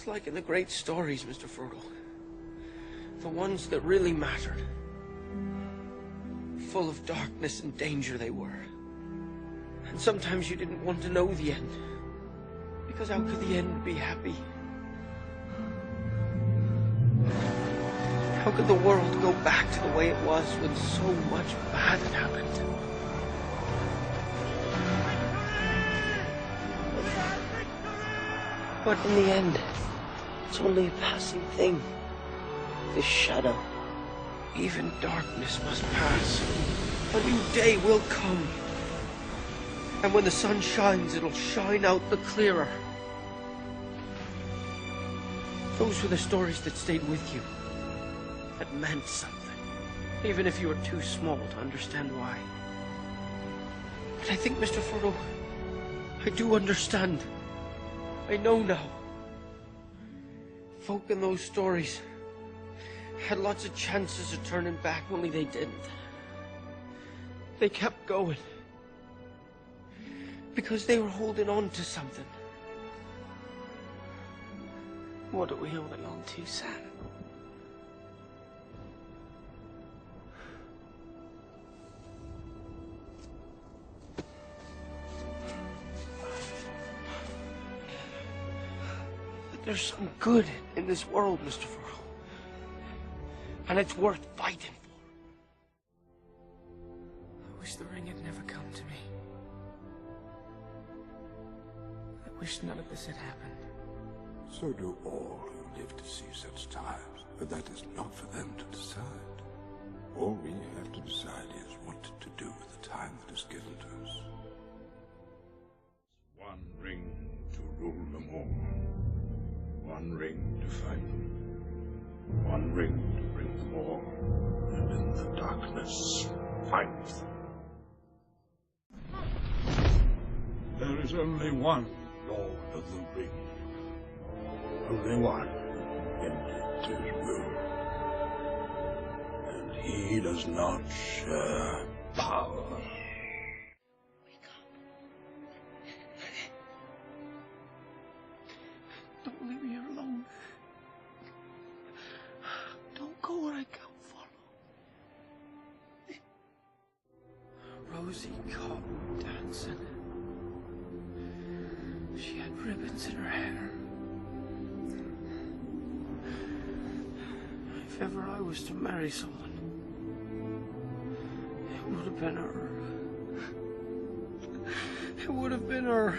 like in the great stories, Mr. Frodo. The ones that really mattered. Full of darkness and danger they were. And sometimes you didn't want to know the end. Because how could the end be happy? How could the world go back to the way it was when so much bad had happened? But in the end, it's only a passing thing. This shadow. Even darkness must pass. A new day will come. And when the sun shines, it'll shine out the clearer. Those were the stories that stayed with you. That meant something. Even if you were too small to understand why. But I think, Mr. Frodo, I do understand. I know now. Folk in those stories had lots of chances of turning back, only they didn't. They kept going. Because they were holding on to something. What are we holding on to, Sam? There's some good in this world, Mr. Frodo. And it's worth fighting for. I wish the ring had never come to me. I wish none of this had happened. So do all who live to see such times, but that is not for them to decide. All we have to decide is what to do with the time that is given to us. One ring to rule them all. One ring to fight them. One ring to bring them all, and in the darkness find them. There is only one Lord of the Ring. Only one ended his will. And he does not share power. Don't leave me here alone. Don't go where I can't follow. Rosie caught dancing. She had ribbons in her hair. If ever I was to marry someone, it would have been her. It would have been her.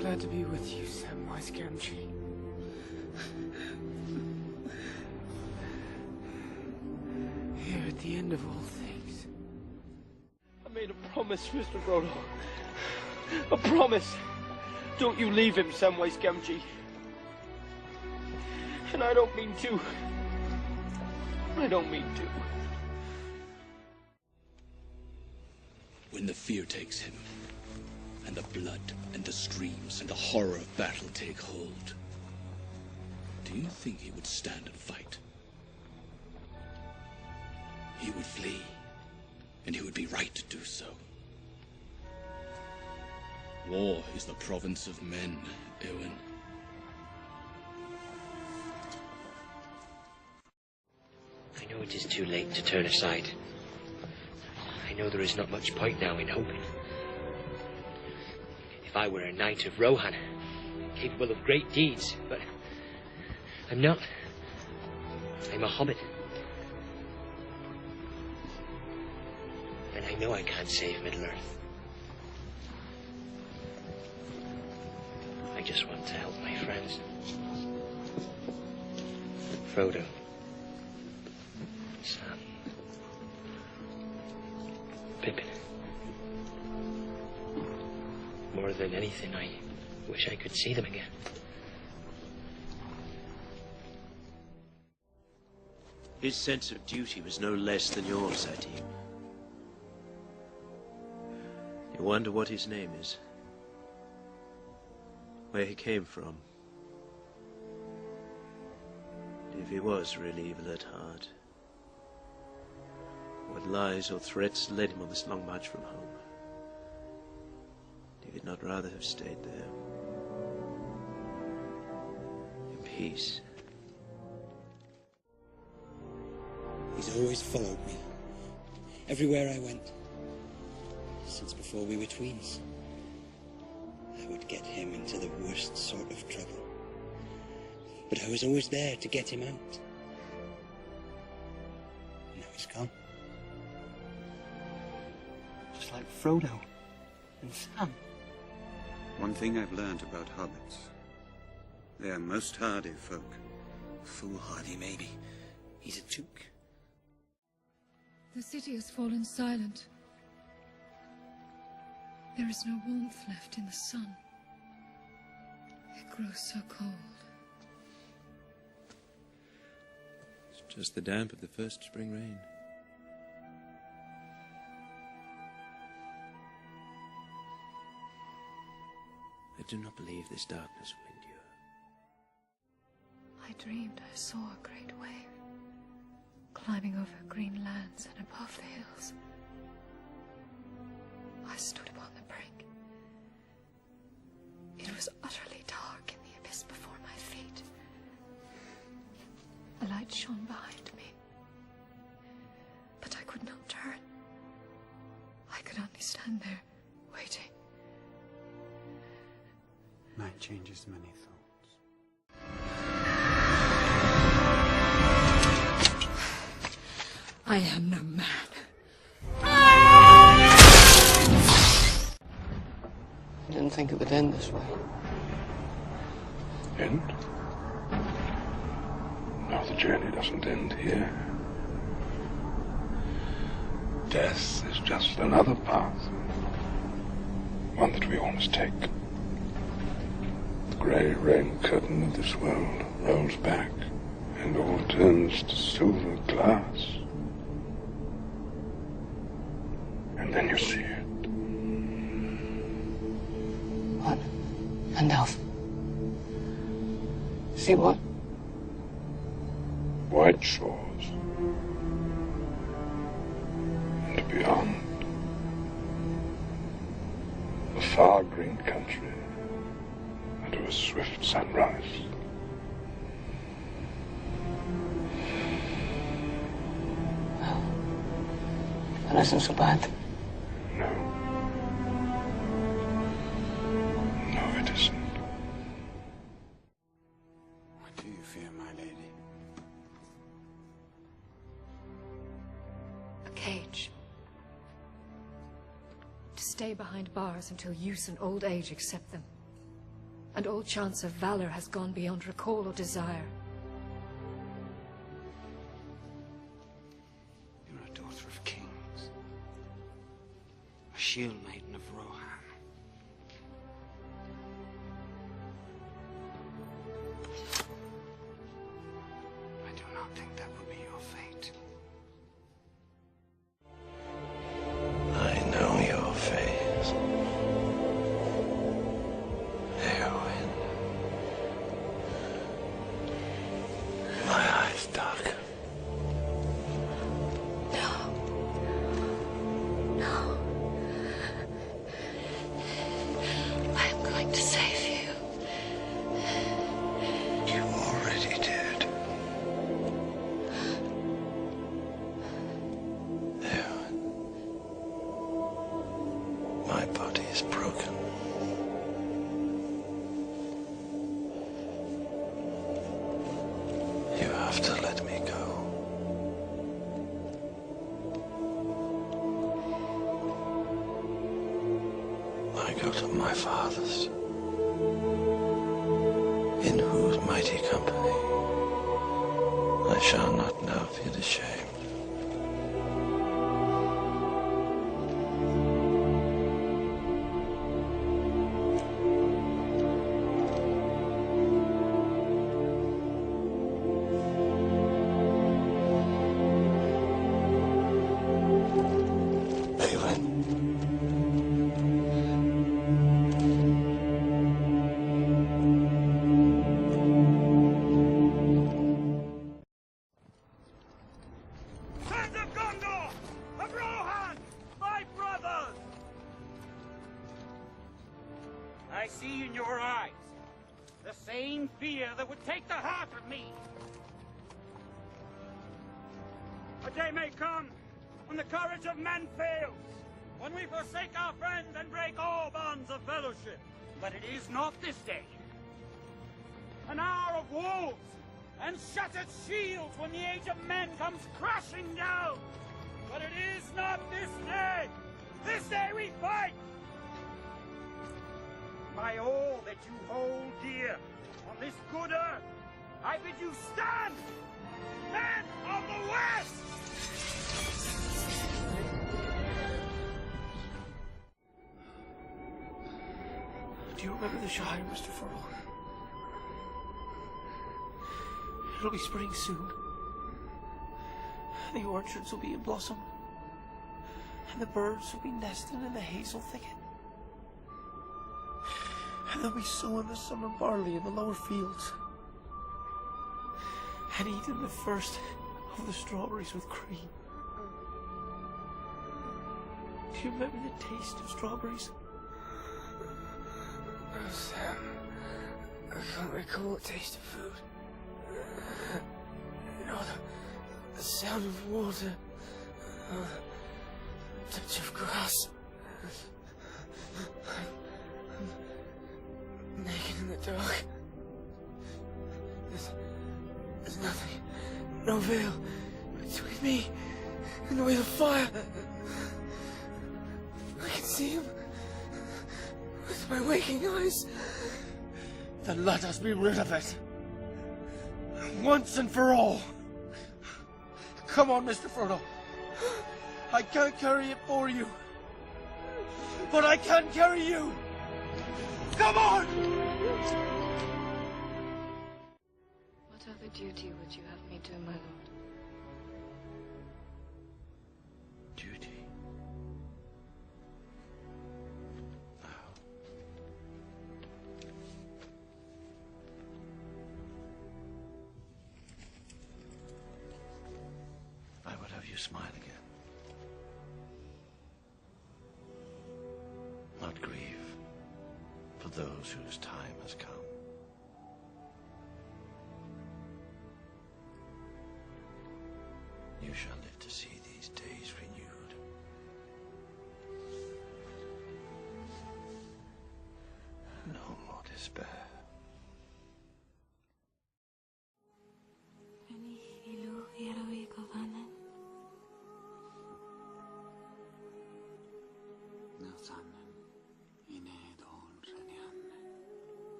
Glad to be with you, Samwise Gamgee. Here at the end of all things. I made a promise, Mr. Frodo. A promise. Don't you leave him, Samwise Gamgee. And I don't mean to. I don't mean to. When the fear takes him, and the blood and the screams and the horror of battle take hold, do you think he would stand and fight? He would flee, and he would be right to do so. War is the province of men, Eowyn. I know it is too late to turn aside. I know there is not much point now in hoping. If I were a knight of Rohan, capable of great deeds, but I'm not. I'm a hobbit. And I know I can't save Middle-earth. I just want to help my friends. Frodo. Sam. Pippin. More than anything, I wish I could see them again. His sense of duty was no less than yours, I deem. You wonder what his name is? Where he came from? if he was really evil at heart, what lies or threats led him on this long march from home? He could not rather have stayed there, in peace. He's always followed me, everywhere I went, since before we were tweens. I would get him into the worst sort of trouble, but I was always there to get him out. Now he's gone. Just like Frodo and Sam. One thing I've learned about hobbits. They are most hardy folk. Foolhardy, maybe. He's a took. The city has fallen silent. There is no warmth left in the sun. It grows so cold. It's just the damp of the first spring rain. I do not believe this darkness will endure. I dreamed I saw a great wave, climbing over green lands and above the hills. I stood upon the brink. It was utterly dark in the abyss before my feet. A light shone behind me, but I could not turn. I could only stand there, waiting. Night changes many thoughts. I am no man. I didn't think it would end this way. End? No, the journey doesn't end here. Death is just another path. One that we all must take. The grey rain curtain of this world rolls back, and all turns to silver glass. And then you see it. What? Gandalf. See what? White shores. And beyond. A far green country. Under a swift sunrise. Well, that isn't so bad. No. No, it isn't. What do you fear, my lady? A cage. To stay behind bars until use and old age accept them. And all chance of valor has gone beyond recall or desire. You're a daughter of kings. A shield maiden of Rohan. I do not think that will be your fate. I know your face. My eyes darken. No. No. I am going to save you. You already did. Eowyn, my body is broken. You have to let me go. I go to my father's, in whose mighty company I shall not now feel ashamed. I see in your eyes the same fear that would take the heart of me. A day may come when the courage of men fails, when we forsake our friends and break all bonds of fellowship. But it is not this day. An hour of wolves and shattered shields when the age of men comes crashing down. But it is not this day. This day we fight. By all that you hold dear on this good earth, I bid you stand, men of the West! Do you remember the Shire, Mr. Furlong? It'll be spring soon. The orchards will be in blossom. And the birds will be nesting in the hazel thicket. And they'll be sowing the summer barley in the lower fields. And eating the first of the strawberries with cream. Do you remember the taste of strawberries? Oh, Sam, I can't recall the taste of food. No, the sound of water. The touch of grass. I'm naked in the dark. There's nothing, no veil between me and the way of fire. I can see him with my waking eyes. Then let us be rid of it. Once and for all. Come on, Mr. Frodo. I can't carry it for you. But I can carry you. Come on! What other duty would you have me do, my lord? Duty? I would have you smile again. Not grieve for those whose time has come. You shall live to see these days renewed. No more despair.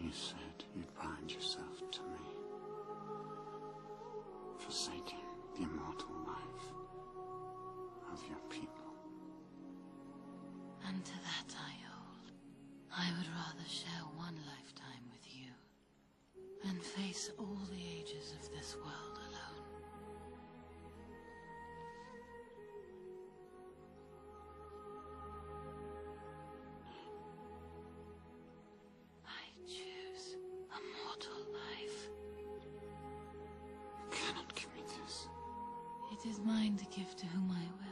You said you'd bind yourself to me, forsaking the immortal life of your people. And to that I hold. I would rather share one lifetime with you than face all the ages of this world alone. I choose a mortal life. You cannot give me this. It is mine to give to whom I will.